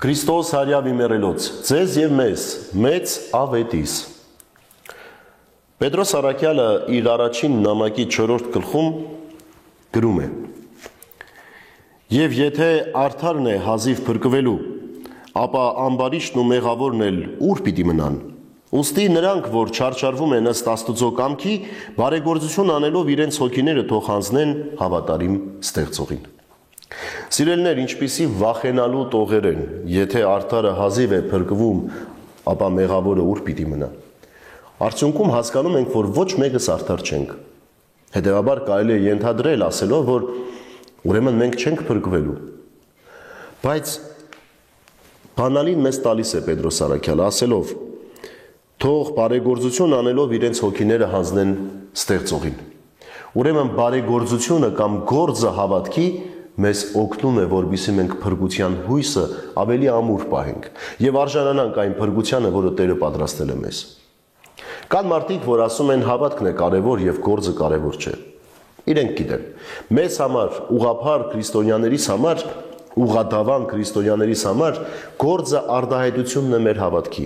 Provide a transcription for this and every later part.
Քրիստոս հարյավ իմերելոց, ձեզ և մեզ, մեծ ավետիս։ Պետրոս Առաքյալը իր առաջին նամակի 4-րդ գլխում գրում է. «Եվ եթե արդարն է հազիվ փրկվելու, ապա ամբարիշտն ու մեղավորն էլ ուր պիտի մնան։ Ուստի նրանք, որ չարչարվում են ըստ Աստուծո կամքի, բարեգործություն անելով իրենց հոգիները թող հանձնեն հավատարիմ ստեղծողին»։ Սիրելիներ, ինչպիսի վախենալու տողեր են, եթե արդարը հազիվ է փրկվում, ապա մեղավորը ուր պիտի մնա։ Արդյունքում հասկանում ենք, որ ոչ մեկս արդար չենք։ Հետևաբար կարելի է ենթադրել ասելով, որ ուրեմն մենք չենք փրկվելու։ Բայց բանալին մեզ տալիս է Պետրոս Առաքյալը ասելով. թող բարեգործություն անելով իրենց հոգիները հանձնեն ստեղծողին։ Ուրեմն բարեգործությունը կամ գործը հավատքի մեզ օգնում է, որպեսզի մենք փրկության հույսը ավելի ամուր պահենք եւ արժանանանք այն փրկությանը, որը Տերը պատրաստել է մեզ։ Կան մարդիկ, որ ասում են հավատքն է կարևոր եւ գործը կարևոր չէ։ Իրենք գիտեն, մեզ համար, ուղղափառ քրիստոնյաներիս համար, ուղղադավան քրիստոնյաներիս համար գործը արտահայտությունն է մեր հավատքի։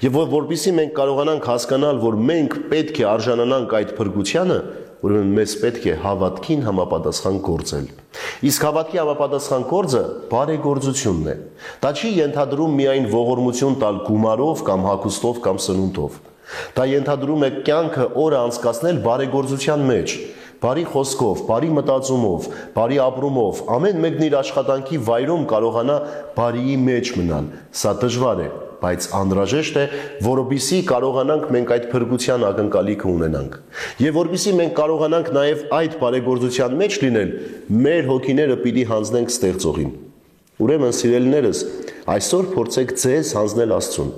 Եվ որպեսզի մենք կարողանանք հասկանալ, որ մենք պետք է արժանանանք այդ փրկությանը, ուրեմն մեզ պետք է հավատքին համապատասխան գործել։ Իսկ հավատքի համապատասխան գործը բարեգործությունն է։ Դա չի ենթադրում միայն ողորմություն տալ գումարով կամ հագուստով կամ սնունդով։ Դա ենթադրում է կյանքը օրը անցկացնել բարեգործության մեջ, բարի խոսքով, բարի մտածումով, բարի ապրումով, ամեն մեկն իր աշխատանքի վայրում կարողանա բարիի մեջ մնալ։ Սա դժվար է, բայց անհրաժեշտ է, որովհետեւ կարողանանք մենք այդ փրկության ակնկալիքը ունենանք։ Եվ որովհետեւ մենք կարողանանք նաև այդ բարեգործության մեջ լինել, մեր հոգիները պիտի հանձնենք ստեղծողին։ Ուրեմն սիրելիներս, այսօր փորձեք ձեզ հանձնել Աստծուն,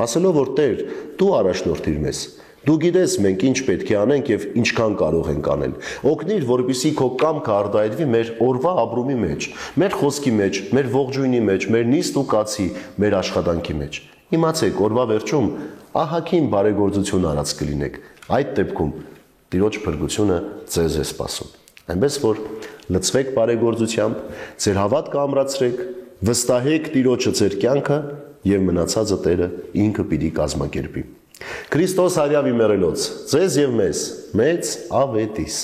ասելով որ Տեր, դու առաջնորդիր մեզ։ Դու գիտես մենք ինչ պետք է անենք եւ ինչքան կարող ենք անել։ Օգնիր, որպեսզի քո կամքը արտահայտվի մեր օրվա ապրումի մեջ, մեր խոսքի մեջ, մեր ողջույնի մեջ, մեր նիստ ու կացի, մեր աշխատանքի մեջ։ Իմացեք, օրվա վերջում ահագին բարեգործություն արած կլինեք։ Այդ դեպքում Տիրոջ փրկությունը ձեզ է սպասում։ Այնպես որ լցվեք բարեգործությամբ, ձեր հավատքը ամրացրեք, վստահեք Տիրոջը ձեր կյանքը եւ մնացածը Տերը ինքը պիտի կազմակերպի։ Քրիստոս հարյավ իմերելոց, ձեզ եւ մեզ, մեծ ավետիս։